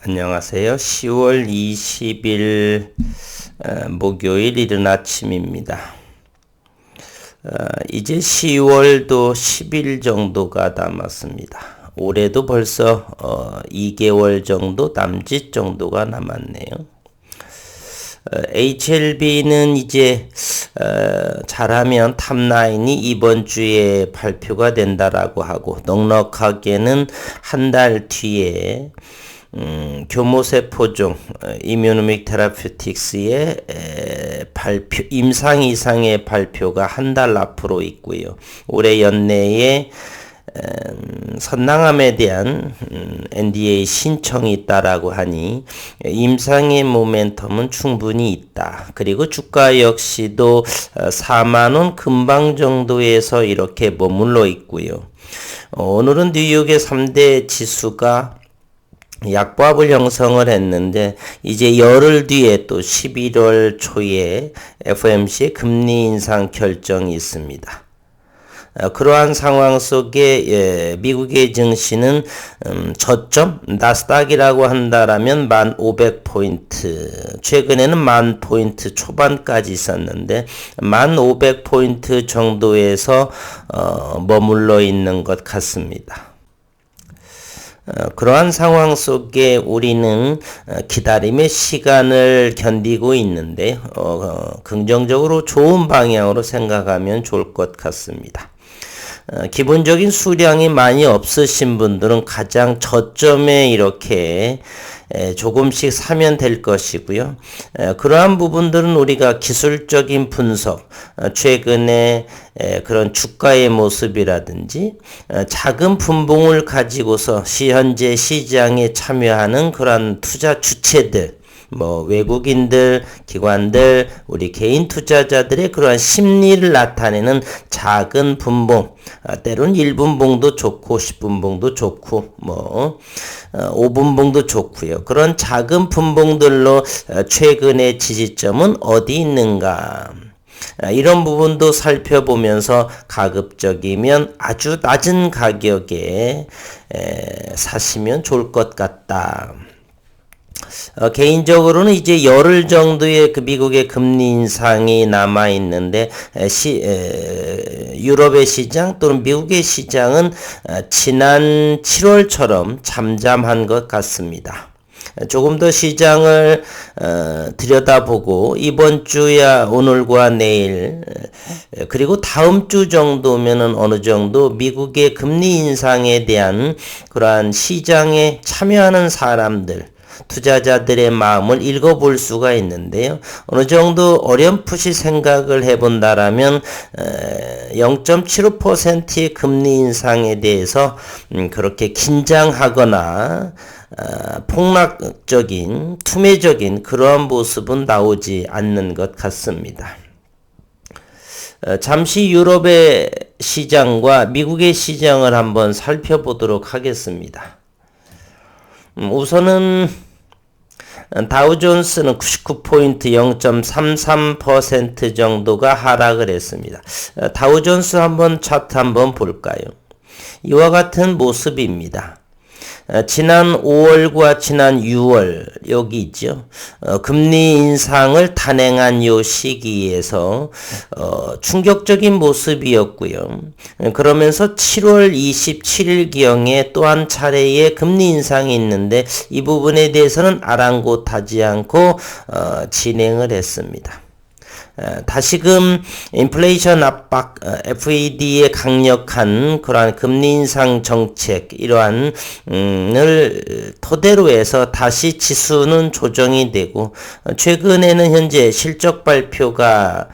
안녕하세요. 10월 20일 목요일 이른 아침입니다. 이제 10월도 10일 정도가 남았습니다. 올해도 벌써 2개월 정도 남짓 정도가 남았네요. HLB는 이제 잘하면 탑9이 이번 주에 발표가 된다라고 하고 넉넉하게는 한 달 뒤에 교모세포종 이뮤노믹 테라퓨틱스의 발표 임상 이상의 발표가 한 달 앞으로 있고요. 올해 연내에 선낭암에 대한 NDA 신청이 있다라고 하니 임상의 모멘텀은 충분히 있다. 그리고 주가 역시도 4만원 근방 정도에서 이렇게 머물러 있고요. 오늘은 뉴욕의 3대 지수가 약보합을 형성을 했는데 이제 열흘 뒤에 또 11월 초에 FOMC의 금리 인상 결정이 있습니다. 그러한 상황 속에 미국의 증시는 저점 나스닥이라고 한다라면 1500포인트 최근에는 10,000포인트 초반까지 있었는데 1500포인트 정도에서 머물러 있는 것 같습니다. 그러한 상황 속에 우리는 기다림의 시간을 견디고 있는데 긍정적으로 좋은 방향으로 생각하면 좋을 것 같습니다. 기본적인 수량이 많이 없으신 분들은 가장 저점에 이렇게 조금씩 사면 될 것이고요. 그러한 부분들은 우리가 기술적인 분석, 최근에 그런 주가의 모습이라든지 작은 분봉을 가지고서 현재 시장에 참여하는 그런 투자 주체들, 외국인들, 기관들, 우리 개인 투자자들의 그러한 심리를 나타내는 작은 분봉, 때로는 1분봉도 좋고 10분봉도 좋고 5분봉도 좋고요. 그런 작은 분봉들로 최근의 지지점은 어디 있는가? 이런 부분도 살펴보면서 가급적이면 아주 낮은 가격에 사시면 좋을 것 같다. 개인적으로는 이제 열흘 정도의 그 미국의 금리 인상이 남아 있는데 유럽의 시장 또는 미국의 시장은 지난 7월처럼 잠잠한 것 같습니다. 조금 더 시장을 들여다보고 이번 주야 오늘과 내일 그리고 다음 주 정도면은 어느 정도 미국의 금리 인상에 대한 그러한 시장에 참여하는 사람들 투자자들의 마음을 읽어볼 수가 있는데요. 어느 정도 어렴풋이 생각을 해본다라면 0.75%의 금리 인상에 대해서 그렇게 긴장하거나 폭락적인 투매적인 그러한 모습은 나오지 않는 것 같습니다. 잠시 유럽의 시장과 미국의 시장을 한번 살펴보도록 하겠습니다. 우선은 다우존스는 99포인트 0.33% 정도가 하락을 했습니다. 다우존스 한번 차트 한번 볼까요? 이와 같은 모습입니다. 지난 5월과 지난 6월 여기 있죠. 금리 인상을 단행한 요 시기에서 충격적인 모습이었고요. 그러면서 7월 27일경에 또 한 차례의 금리 인상이 있는데 이 부분에 대해서는 아랑곳하지 않고 진행을 했습니다. 다시금 인플레이션 압박, FED의 강력한 그러한 금리 인상 정책 이러한 을 토대로 해서 다시 지수는 조정이 되고 최근에는 현재 실적 발표가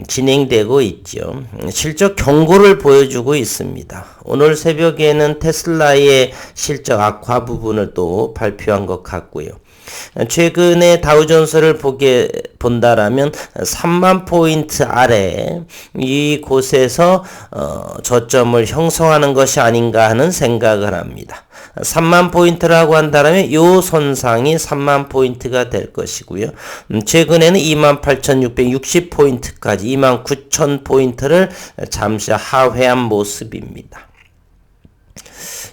진행되고 있죠. 실적 경고를 보여주고 있습니다. 오늘 새벽에는 테슬라의 실적 악화 부분을 또 발표한 것 같고요. 최근에 다우존스를 본다라면 3만 포인트 아래 이곳에서 저점을 형성하는 것이 아닌가 하는 생각을 합니다. 3만 포인트라고 한다면 이 손상이 3만 포인트가 될 것이고요. 최근에는 28,660포인트까지 29,000포인트를 잠시 하회한 모습입니다.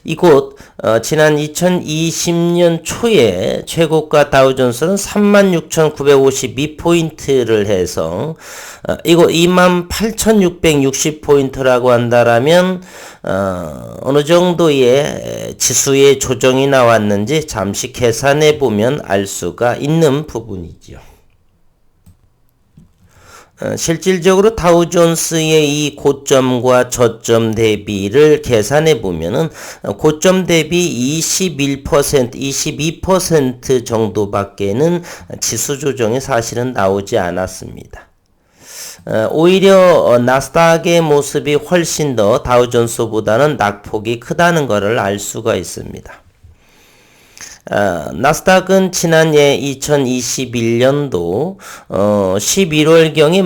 이곳 지난 2020년 초에 최고가 다우존스는 36,952포인트를 해서 이곳 28,660포인트라고 한다라면 어느 정도의 지수의 조정이 나왔는지 잠시 계산해 보면 알 수가 있는 부분이죠. 실질적으로 다우존스의 이 고점과 저점 대비를 계산해 보면은 고점 대비 21%, 22% 정도밖에는 지수 조정이 사실은 나오지 않았습니다. 오히려 나스닥의 모습이 훨씬 더 다우존스보다는 낙폭이 크다는 것을 알 수가 있습니다. 나스닥은 지난 2021년도 11월경에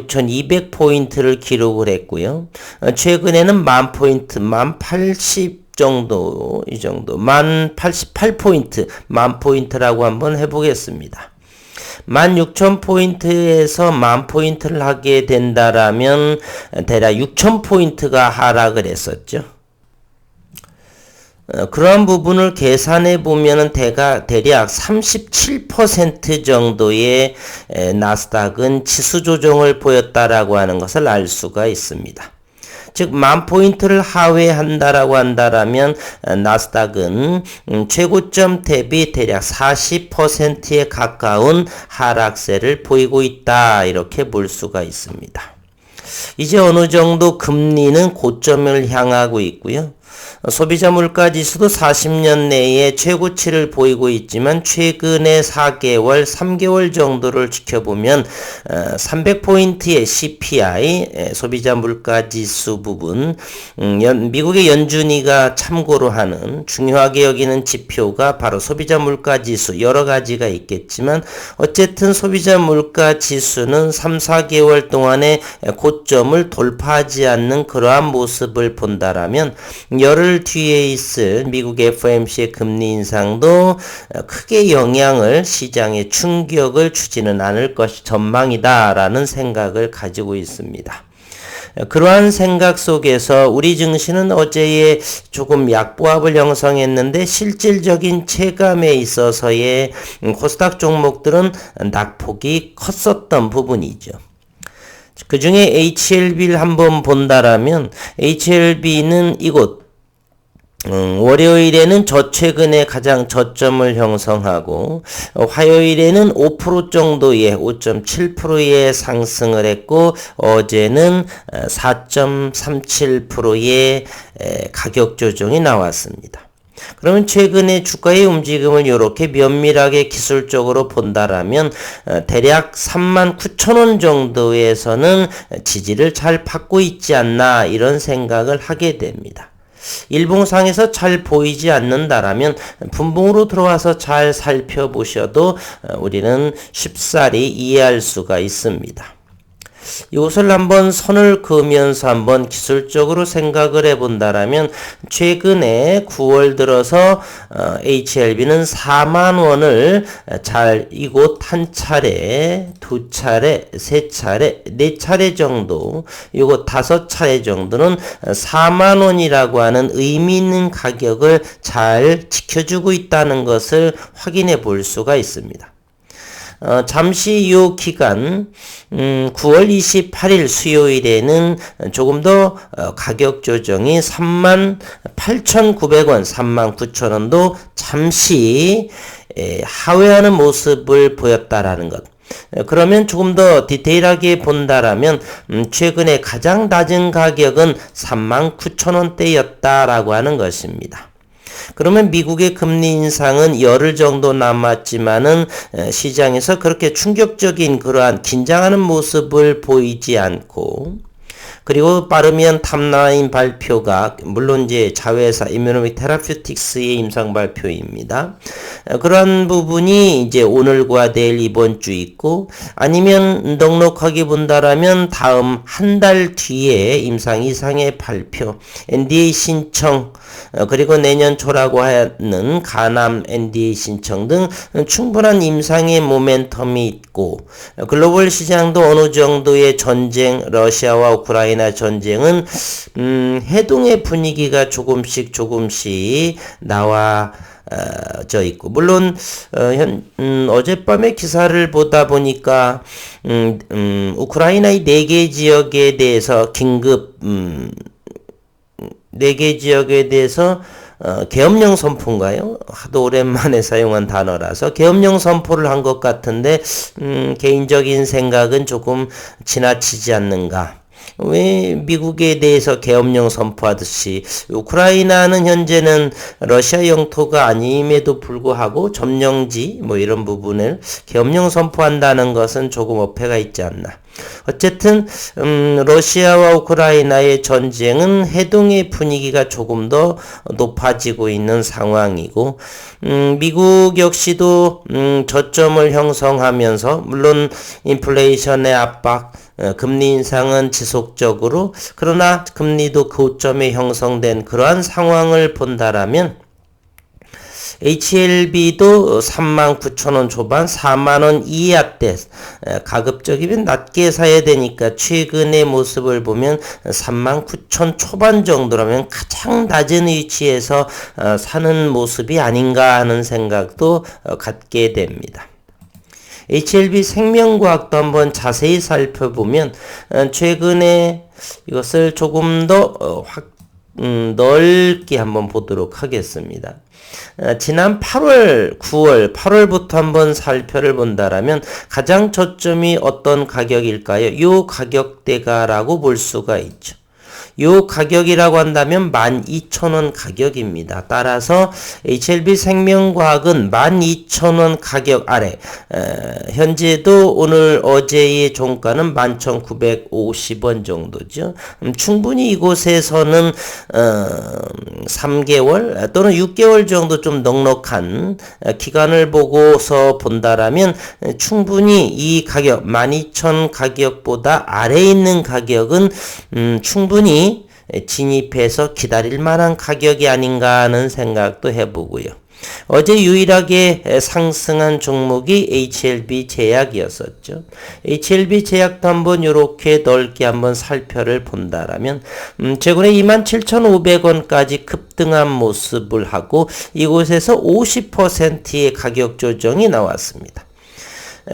16,200포인트를 기록을 했고요. 최근에는 10,000포인트, 1080 정도, 이 정도, 1088포인트, 10,000포인트라고 한번 해보겠습니다. 16,000포인트에서 10,000포인트를 하게 된다라면 대략 6,000포인트가 하락을 했었죠. 그러한 부분을 계산해 보면은 대략 37% 정도의 나스닥은 지수 조정을 보였다라고 하는 것을 알 수가 있습니다. 즉 10,000포인트를 하회한다라고 한다라면 나스닥은 최고점 대비 대략 40%에 가까운 하락세를 보이고 있다, 이렇게 볼 수가 있습니다. 이제 어느 정도 금리는 고점을 향하고 있고요. 소비자 물가 지수도 40년 내에 최고치를 보이고 있지만 최근에 4개월, 3개월 정도를 지켜보면 300포인트의 CPI, 소비자 물가 지수 부분, 미국의 연준이가 참고로 하는 중요하게 여기는 지표가 바로 소비자 물가 지수, 여러 가지가 있겠지만 어쨌든 소비자 물가 지수는 3, 4개월 동안에 고점을 돌파하지 않는 그러한 모습을 본다라면 열흘 뒤에 있을 미국 FOMC의 금리 인상도 크게 영향을, 시장에 충격을 주지는 않을 것이 전망이다라는 생각을 가지고 있습니다. 그러한 생각 속에서 우리 증시는 어제에 조금 약보합을 형성했는데 실질적인 체감에 있어서의 코스닥 종목들은 낙폭이 컸었던 부분이죠. 그 중에 HLB를 한번 본다라면 HLB는 이곳 월요일에는 최근에 가장 저점을 형성하고 화요일에는 5% 정도의 5.7%의 상승을 했고 어제는 4.37%의 가격 조정이 나왔습니다. 그러면 최근에 주가의 움직임을 이렇게 면밀하게 기술적으로 본다라면 대략 39,000원 정도에서는 지지를 잘 받고 있지 않나, 이런 생각을 하게 됩니다. 일봉상에서 잘 보이지 않는다라면 분봉으로 들어와서 잘 살펴보셔도 우리는 쉽사리 이해할 수가 있습니다. 이것을 한번 선을 그으면서 한번 기술적으로 생각을 해본다라면 최근에 9월 들어서 HLB는 40,000원을 잘 이곳 한 차례, 두 차례, 세 차례, 네 차례 정도, 이곳 5차례 정도는 40,000원이라고 하는 의미 있는 가격을 잘 지켜주고 있다는 것을 확인해 볼 수가 있습니다. 잠시 이 기간 9월 28일 수요일에는 조금 더 가격 조정이 38,900원, 39,000원도 잠시 하회하는 모습을 보였다라는 것. 그러면 조금 더 디테일하게 본다라면 최근에 가장 낮은 가격은 39,000원대였다라고 하는 것입니다. 그러면 미국의 금리 인상은 열흘 정도 남았지만은 시장에서 그렇게 충격적인 그러한 긴장하는 모습을 보이지 않고, 그리고 빠르면 탑라인 발표가, 물론 이제 자회사 이뮤노믹 테라퓨틱스의 임상 발표입니다. 그러한 부분이 이제 오늘과 내일 이번 주 있고, 아니면 넉넉하게 본다라면 다음 한 달 뒤에 임상 이상의 발표, NDA 신청, 그리고 내년 초라고 하는 가남 NDA 신청 등 충분한 임상의 모멘텀이 있고, 글로벌 시장도 어느 정도의 전쟁, 러시아와 우크라이나 우크라이나 전쟁은 해동의 분위기가 조금씩 나와져 있고, 물론 어젯밤에 기사를 보다 보니까 우크라이나의 4개 지역에 대해서 긴급 4개 지역에 대해서 계엄령 선포인가요? 하도 오랜만에 사용한 단어라서 계엄령 선포를 한 것 같은데 개인적인 생각은 조금 지나치지 않는가. 왜 미국에 대해서 계엄령 선포하듯이 우크라이나는 현재는 러시아 영토가 아님에도 불구하고 점령지 뭐 이런 부분을 계엄령 선포한다는 것은 조금 어폐가 있지 않나. 어쨌든 러시아와 우크라이나의 전쟁은 해동의 분위기가 조금 더 높아지고 있는 상황이고, 미국 역시도 저점을 형성하면서 물론 인플레이션의 압박, 금리 인상은 지속적으로, 그러나 금리도 고점에 형성된 그러한 상황을 본다라면 HLB도 39,000원 초반 4만원 이하대 가급적이면 낮게 사야 되니까 최근의 모습을 보면 39,000 초반 정도라면 가장 낮은 위치에서 사는 모습이 아닌가 하는 생각도 갖게 됩니다. HLB 생명과학도 한번 자세히 살펴보면 최근에 이것을 조금 더 넓게 한번 보도록 하겠습니다. 지난 8월, 9월, 8월부터 한번 살펴를 본다라면 가장 저점이 어떤 가격일까요? 요 가격대가라고 볼 수가 있죠. 요 가격이라고 한다면 12,000원 가격입니다. 따라서 HLB 생명과학은 12,000원 가격 아래, 현재도 오늘 어제의 종가는 11,950원 정도죠. 충분히 이곳에서는 3개월 또는 6개월 정도 좀 넉넉한 기간을 보고서 본다라면 충분히 이 가격 12,000 가격보다 아래에 있는 가격은 충분히 진입해서 기다릴 만한 가격이 아닌가 하는 생각도 해보고요. 어제 유일하게 상승한 종목이 HLB 제약이었었죠. HLB 제약도 한번 이렇게 넓게 한번 살펴를 본다라면 최근에 27,500원까지 급등한 모습을 하고 이곳에서 50%의 가격 조정이 나왔습니다.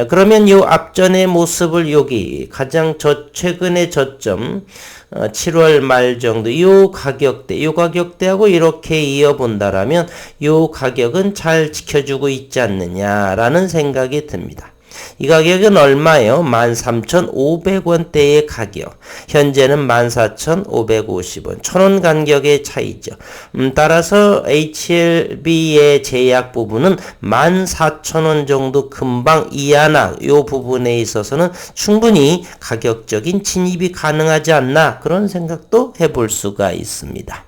그러면 요 앞전의 모습을 여기 가장 최근의 저점 7월 말 정도 요 가격대하고 이렇게 이어본다라면 요 가격은 잘 지켜주고 있지 않느냐라는 생각이 듭니다. 이 가격은 얼마예요? 13,500원대의 가격. 현재는 14,550원. 1,000원 간격의 차이죠. 따라서 HLB의 제약 부분은 14,000원 정도 금방 이하나 요 부분에 있어서는 충분히 가격적인 진입이 가능하지 않나 그런 생각도 해볼 수가 있습니다.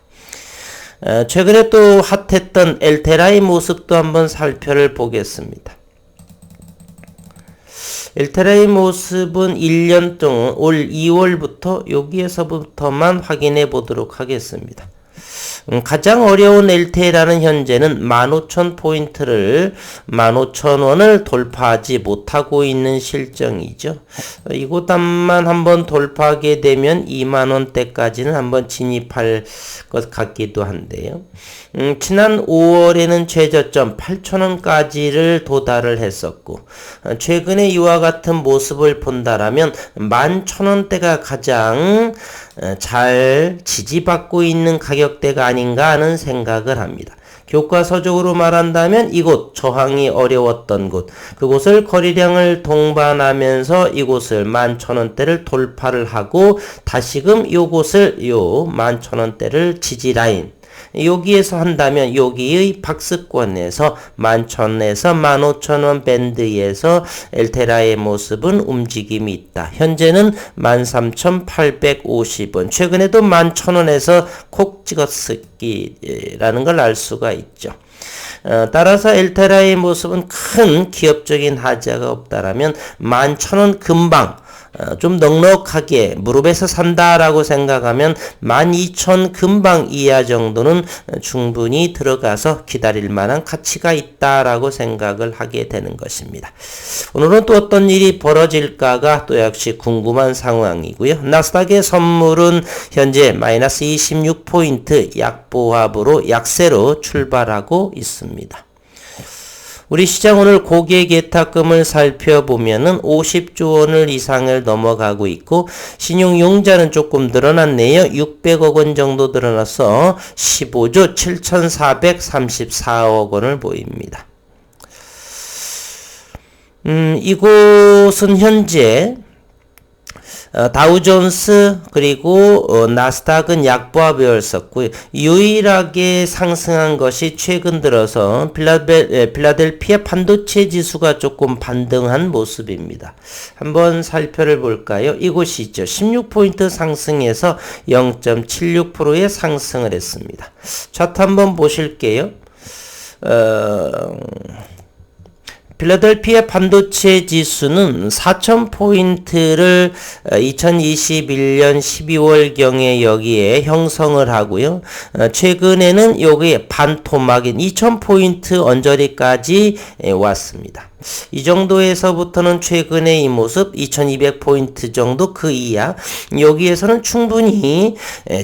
최근에 또 핫했던 엘테라의 모습도 한번 살펴를 보겠습니다. 엘테라의 모습은 1년 동안 올 2월부터 여기에서부터만 확인해 보도록 하겠습니다. 가장 어려운 엘테라는 현재는 15,000포인트를 15,000원을 돌파하지 못하고 있는 실정이죠. 이곳만 한번 돌파하게 되면 20,000원대까지는 한번 진입할 것 같기도 한데요. 지난 5월에는 최저점 8,000원까지를 도달을 했었고 최근에 이와 같은 모습을 본다라면 11,000원대가 가장 잘 지지받고 있는 가격대가 아닌가 하는 생각을 합니다. 교과서적으로 말한다면 이곳 저항이 어려웠던 곳 그곳을 거래량을 동반하면서 이곳을 11,000원대를 돌파를 하고 다시금 이곳을 11,000원대를 지지라인 여기에서 한다면 여기의 박스권에서 11,000에서 15,000원 밴드에서 엘테라의 모습은 움직임이 있다. 현재는 13,850원. 최근에도 11,000원에서 콕 찍었기라는 걸 알 수가 있죠. 따라서 엘테라의 모습은 큰 기업적인 하자가 없다라면 11,000원 금방 좀 넉넉하게 무릎에서 산다라고 생각하면 12,000 금방 이하 정도는 충분히 들어가서 기다릴 만한 가치가 있다라고 생각을 하게 되는 것입니다. 오늘은 또 어떤 일이 벌어질까가 또 역시 궁금한 상황이고요. 나스닥의 선물은 현재 마이너스 26포인트 약보합으로 약세로 출발하고 있습니다. 우리 시장 오늘 고객 예탁금을 살펴보면은 50조 원을 이상을 넘어가고 있고 신용융자는 조금 늘어났네요. 600억 원 정도 늘어나서 15조 7,434억 원을 보입니다. 이곳은 현재 다우존스 그리고 나스닥은 약보합이었었고요. 유일하게 상승한 것이 최근 들어서 필라델피아 반도체 지수가 조금 반등한 모습입니다. 한번 살펴를 볼까요? 이곳이 있죠. 16포인트 상승해서 0.76%의 상승을 했습니다. 차트 한번 보실게요. 필라델피아 반도체 지수는 4,000포인트를 2021년 12월경에 여기에 형성을 하고요. 최근에는 여기에 반토막인 2,000포인트 언저리까지 왔습니다. 이 정도에서부터는 최근의 이 모습 2200포인트 정도 그 이하 여기에서는 충분히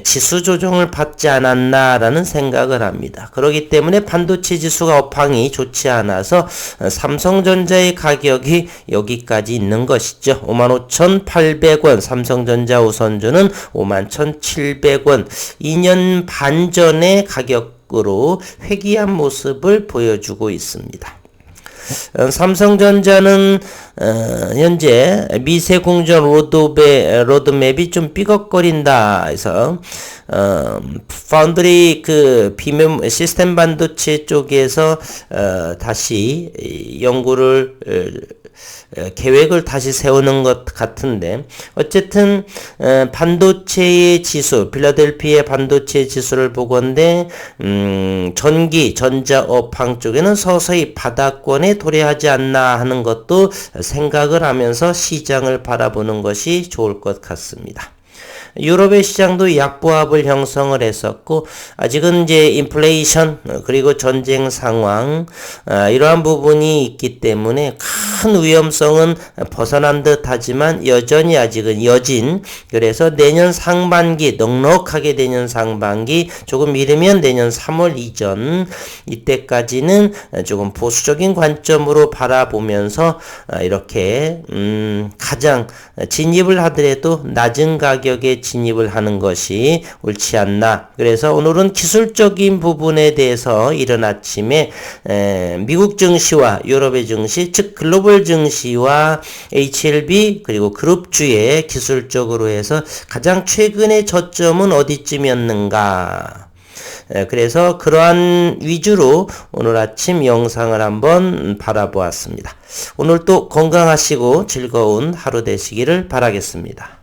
지수 조정을 받지 않았나라는 생각을 합니다. 그렇기 때문에 반도체 지수가 업황이 좋지 않아서 삼성전자의 가격이 여기까지 있는 것이죠. 55,800원 삼성전자 우선주는 51,700원 2년 반 전의 가격으로 회귀한 모습을 보여주고 있습니다. 삼성전자는 현재 미세공정 로드맵이 좀 삐걱거린다 해서 파운드리 그 비메모리 시스템 반도체 쪽에서 다시 연구를 계획을 다시 세우는 것 같은데 어쨌든 반도체의 지수 필라델피아 반도체 지수를 보건대 전기 전자 업황 쪽에는 서서히 바닥권에 도래하지 않나 하는 것도 생각을 하면서 시장을 바라보는 것이 좋을 것 같습니다. 유럽의 시장도 약보합을 형성을 했었고 아직은 이제 인플레이션 그리고 전쟁 상황 이러한 부분이 있기 때문에 큰 위험성은 벗어난 듯 하지만 여전히 아직은 여진 그래서 내년 상반기 넉넉하게 내년 상반기 조금 이르면 내년 3월 이전 이때까지는 조금 보수적인 관점으로 바라보면서 이렇게 가장 진입을 하더라도 낮은 가격에 진입을 하는 것이 옳지 않나. 그래서 오늘은 기술적인 부분에 대해서 이른 아침에 미국 증시와 유럽의 증시, 즉 글로벌 증시와 HLB 그리고 그룹주의 기술적으로 해서 가장 최근의 저점은 어디쯤이었는가. 그래서 그러한 위주로 오늘 아침 영상을 한번 바라보았습니다. 오늘도 건강하시고 즐거운 하루 되시기를 바라겠습니다.